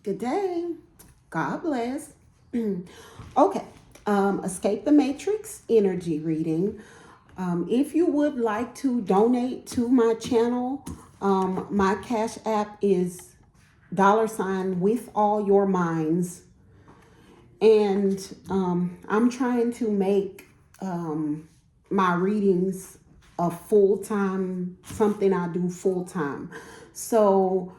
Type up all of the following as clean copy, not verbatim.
Good day. God bless. Okay. Escape the Matrix energy reading. If you would like to donate to my channel, my cash app is $ with all your minds. And I'm trying to make my readings a full-time, something I do full-time. So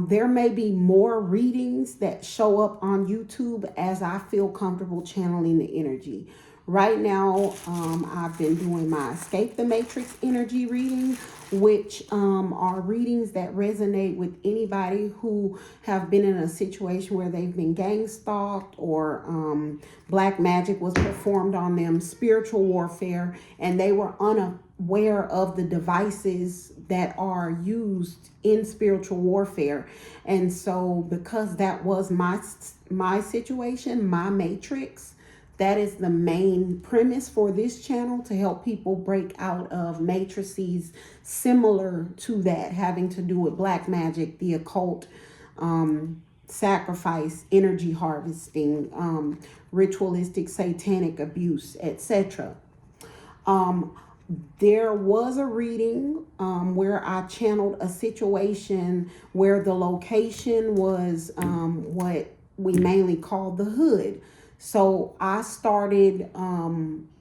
there may be more readings that show up on YouTube as I feel comfortable channeling the energy. Right now, I've been doing my Escape the Matrix energy reading, which are readings that resonate with anybody who have been in a situation where they've been gang stalked or black magic was performed on them, spiritual warfare, and they were unaware of the devices that are used in spiritual warfare. And so because that was my situation, my matrix, that is the main premise for this channel, to help people break out of matrices similar to that, having to do with black magic, the occult, sacrifice, energy harvesting, ritualistic satanic abuse, etc. There was a reading where I channeled a situation where the location was what we mainly call the hood. So I started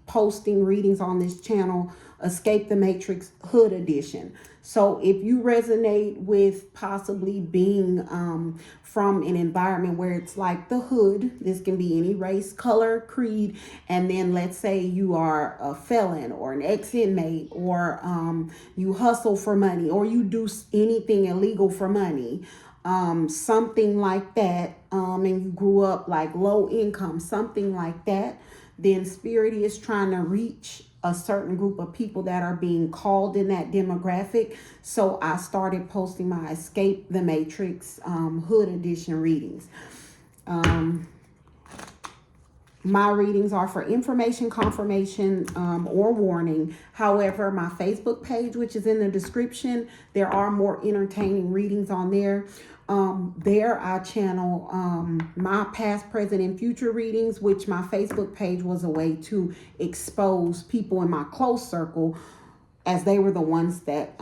posting readings on this channel, Escape the Matrix Hood Edition. So if you resonate with possibly being from an environment where it's like the hood, this can be any race, color, creed, and then let's say you are a felon or an ex-inmate, or you hustle for money, or you do anything illegal for money, something like that, and you grew up like low income, something like that, then Spirit is trying to reach a certain group of people that are being called in that demographic. So I started posting my Escape the Matrix Hood Edition readings. My readings are for information, confirmation, or warning. However, my Facebook page, which is in the description, there are more entertaining readings on there. There I channel my past, present, and future readings, which my Facebook page was a way to expose people in my close circle, as they were the ones that,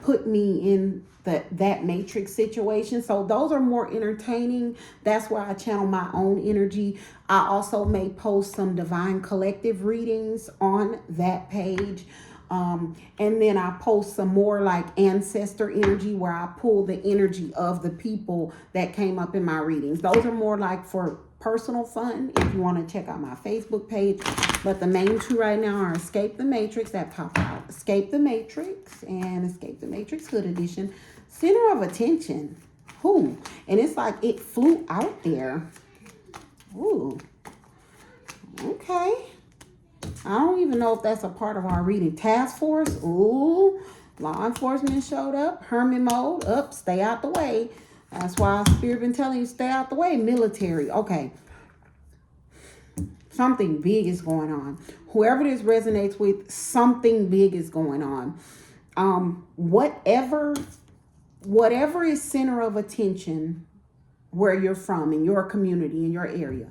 put me in that matrix situation. So those are more entertaining. That's where I channel my own energy. I also may post some divine collective readings on that page. And then I post some more like ancestor energy, where I pull the energy of the people that came up in my readings. Those are more like for personal fun if you want to check out my Facebook page. But the main two right now are Escape the Matrix, that pop out, Escape the Matrix, and Escape the Matrix Hood Edition. Center of Attention. Who? And it's like it flew out there. Ooh. Okay. I don't even know if that's a part of our reading. Task Force. Ooh. Law enforcement showed up. Hermit mode. Up. Stay out the way. That's why Spirit been telling you stay out the way. Military. Okay. Something big is going on. Whoever this resonates with, something big is going on. Whatever is center of attention where you're from, in your community, in your area,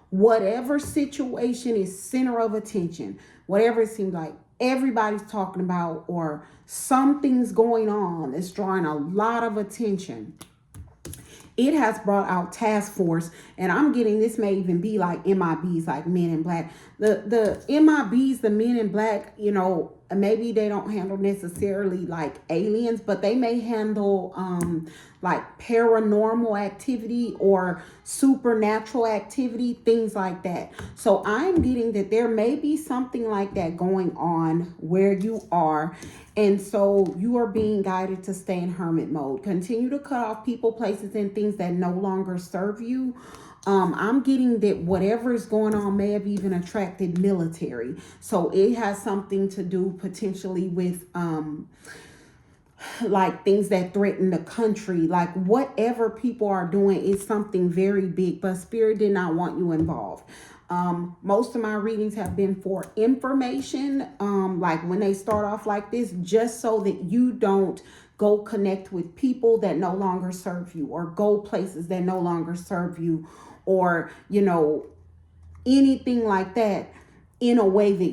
whatever situation is center of attention, whatever it seems like everybody's talking about, or something's going on that's drawing a lot of attention, it has brought out task force. And I'm getting, this may even be like MIBs, like Men in Black. The MIBs, the Men in Black, maybe they don't handle necessarily like aliens, but they may handle like paranormal activity or supernatural activity, things like that. So I'm getting that there may be something like that going on where you are. And so you are being guided to stay in hermit mode. Continue to cut off people, places, and things that no longer serve you. I'm getting that whatever is going on may have even attracted military. So it has something to do potentially with like things that threaten the country. Like whatever people are doing is something very big, but Spirit did not want you involved. Most of my readings have been for information, like when they start off like this, just so that you don't go connect with people that no longer serve you, or go places that no longer serve you, or, anything like that, in a way that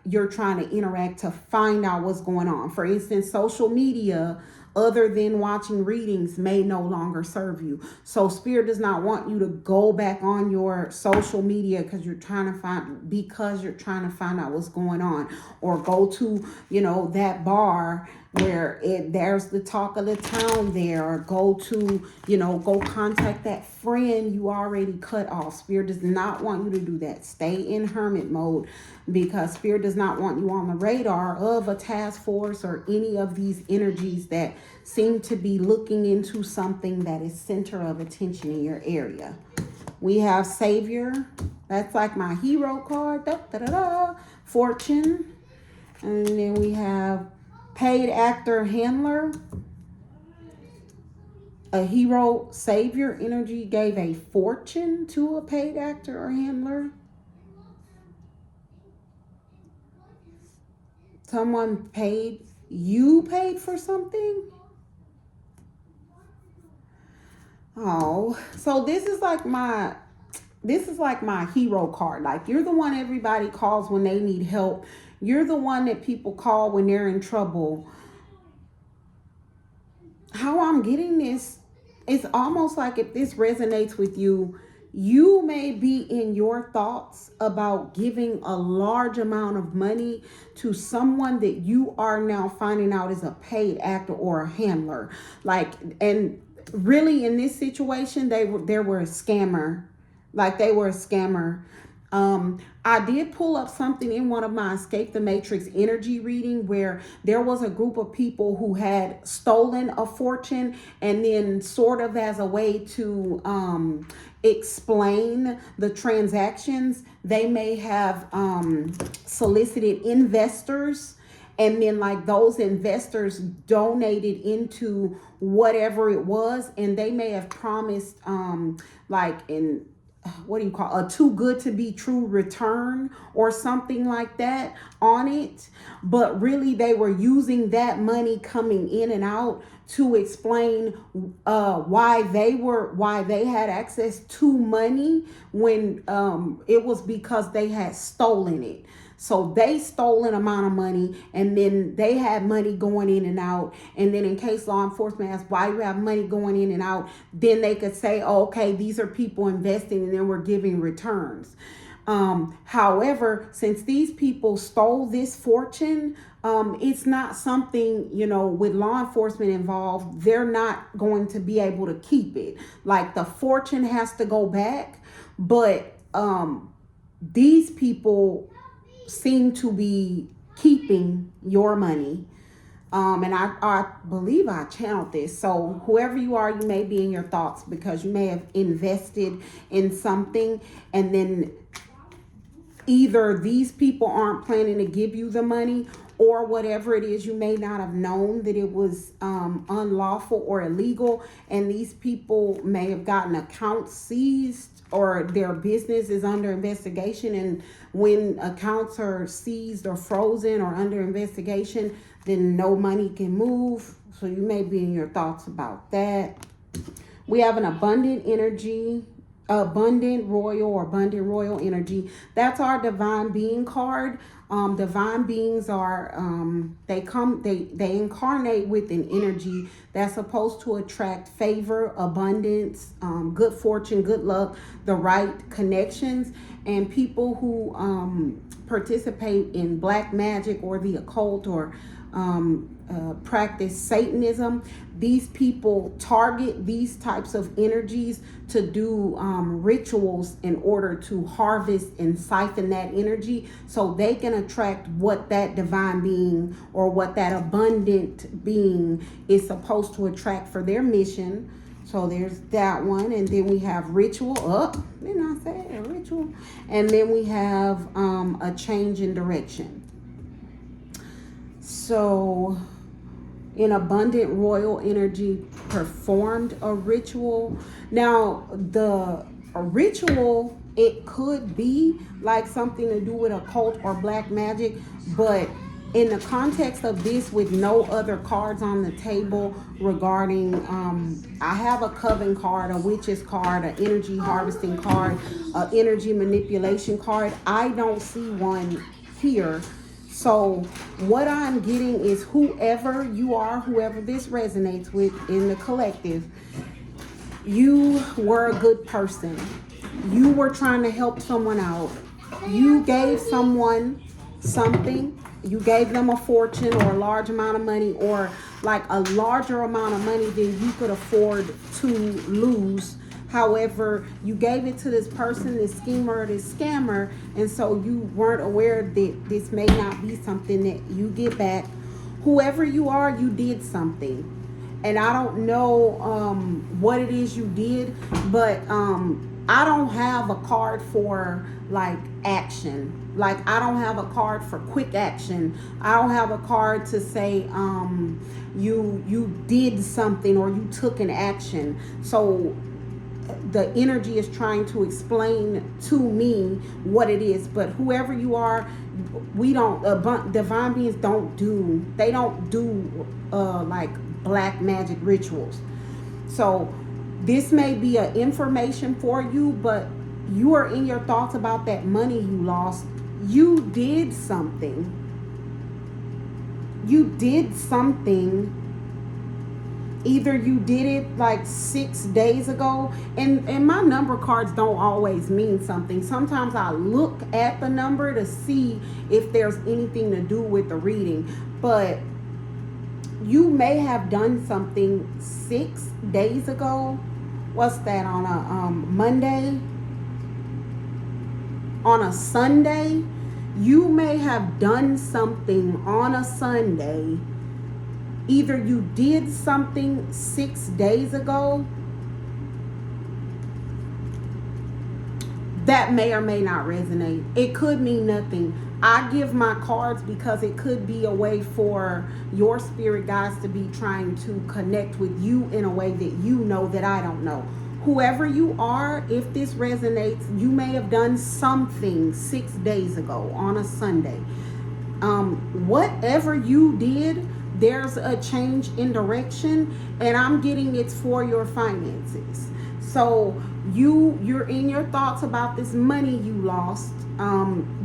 you're trying to interact to find out what's going on. For instance, social media, other than watching readings, may no longer serve you. So spirit does not want you to go back on your social media because you're trying to find out what's going on, or go to, that bar where there's the talk of the town there, or go to, go contact that friend you already cut off. Spirit does not want you to do that. Stay in hermit mode, because spirit does not want you on the radar of a task force or any of these energies that seem to be looking into something that is center of attention in your area. We have Savior. That's like my hero card. Da, da, da, da. Fortune. And then we have paid actor handler. A hero savior energy gave a fortune to a paid actor or handler. Someone paid for something. Oh, so this is like my hero card. Like, you're the one everybody calls when they need help. You're the one that people call when they're in trouble. How I'm getting this, it's almost like, if this resonates with you, you may be in your thoughts about giving a large amount of money to someone that you are now finding out is a paid actor or a handler. Like, and really in this situation, they were a scammer. Like, they were a scammer. I did pull up something in one of my Escape the Matrix energy reading where there was a group of people who had stolen a fortune, and then, sort of as a way to explain the transactions, they may have solicited investors, and then like those investors donated into whatever it was, and they may have promised what do you call, a too good to be true return or something like that on it. But really, they were using that money coming in and out to explain why they had access to money, when it was because they had stolen it. So they stole an amount of money, and then they had money going in and out. And then in case law enforcement asks why you have money going in and out, then they could say, oh, okay, these are people investing and then we're giving returns. However, since these people stole this fortune, it's not something, with law enforcement involved, they're not going to be able to keep it. Like, the fortune has to go back, but these people seem to be keeping your money. And I believe I channeled this. So whoever you are, you may be in your thoughts because you may have invested in something, and then either these people aren't planning to give you the money, or whatever it is, you may not have known that it was unlawful or illegal, and these people may have gotten accounts seized, or their business is under investigation. And when accounts are seized or frozen or under investigation, then no money can move. So you may be in your thoughts about that. We have an abundant energy, abundant royal energy. That's our divine being card. Divine beings are they incarnate with an energy that's supposed to attract favor, abundance, good fortune, good luck, the right connections. And people who participate in black magic or the occult, or practice Satanism, these people target these types of energies to do rituals in order to harvest and siphon that energy, so they can attract what that divine being or what that abundant being is supposed to attract for their mission. So there's that one. And then we have ritual. Didn't I say a ritual? And then we have a change in direction. So in abundant royal energy, performed a ritual. Now, a ritual, it could be like something to do with occult or black magic, but in the context of this, with no other cards on the table regarding, I have a coven card, a witch's card, an energy harvesting card, an energy manipulation card. I don't see one here. So what I'm getting is, whoever you are, whoever this resonates with in the collective, you were a good person. You were trying to help someone out. You gave someone something. You gave them a fortune or a large amount of money, or like a larger amount of money than you could afford to lose. However, you gave it to this person, this schemer, this scammer, and so you weren't aware that this may not be something that you get back. Whoever you are, you did something. And I don't know what it is you did, but I don't have a card for like action. Like, I don't have a card for quick action. I don't have a card to say you did something or you took an action. So the energy is trying to explain to me what it is. But whoever you are, we don't, divine beings don't do like black magic rituals. So this may be an information for you, but you are in your thoughts about that money you lost. You did something. You did something. Either you did it like 6 days ago, and my number cards don't always mean something. Sometimes I look at the number to see if there's anything to do with the reading, but you may have done something 6 days ago. What's that, on a Monday? On a Sunday? You may have done something on a Sunday. Either you did something 6 days ago that may or may not resonate. It could mean nothing. I give my cards because it could be a way for your spirit guides to be trying to connect with you in a way that you know that I don't know. Whoever you are, if this resonates, you may have done something 6 days ago on a Sunday. Whatever you did, there's a change in direction, and I'm getting it's for your finances. So you're in your thoughts about this money you lost,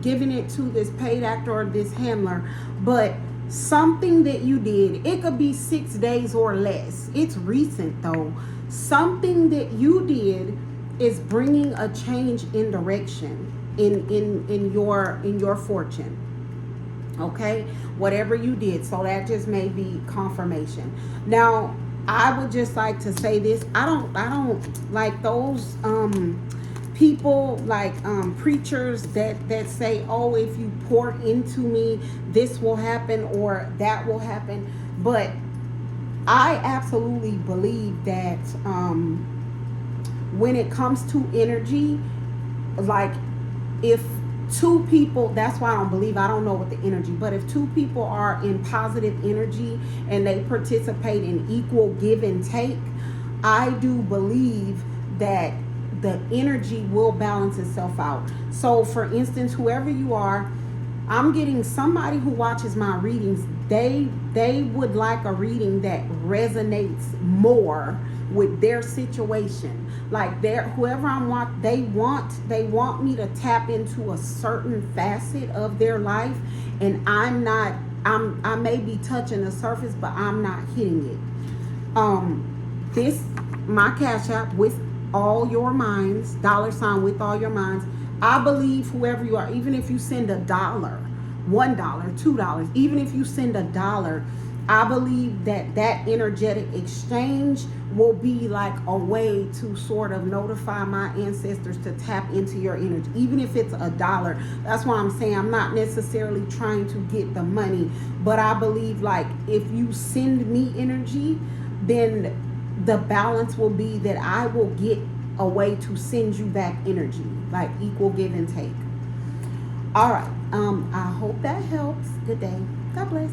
giving it to this paid actor or this handler, but something that you did, it could be 6 days or less. It's recent though. Something that you did is bringing a change in direction in your fortune. Okay, whatever you did. So that just may be confirmation. Now, I would just like to say this. I don't like those people, like preachers that say, oh, if you pour into me, this will happen or that will happen. But I absolutely believe that when it comes to energy, like if two people, that's why I don't know what the energy, but if two people are in positive energy and they participate in equal give and take, I do believe that the energy will balance itself out. So for instance, whoever you are, I'm getting somebody who watches my readings, they would like a reading that resonates more with their situation. Like whoever they want me to tap into a certain facet of their life, and I may be touching the surface, but I'm not hitting it. This my Cash App, with all your minds, $ with all your minds. I believe whoever you are, even if you send $1, $1, $2, even if you send $1, I believe that energetic exchange will be like a way to sort of notify my ancestors to tap into your energy, even if it's $1. That's why I'm saying I'm not necessarily trying to get the money, but I believe like if you send me energy, then the balance will be that I will get a way to send you back energy, like equal give and take. All right. I hope that helps. Good day. God bless.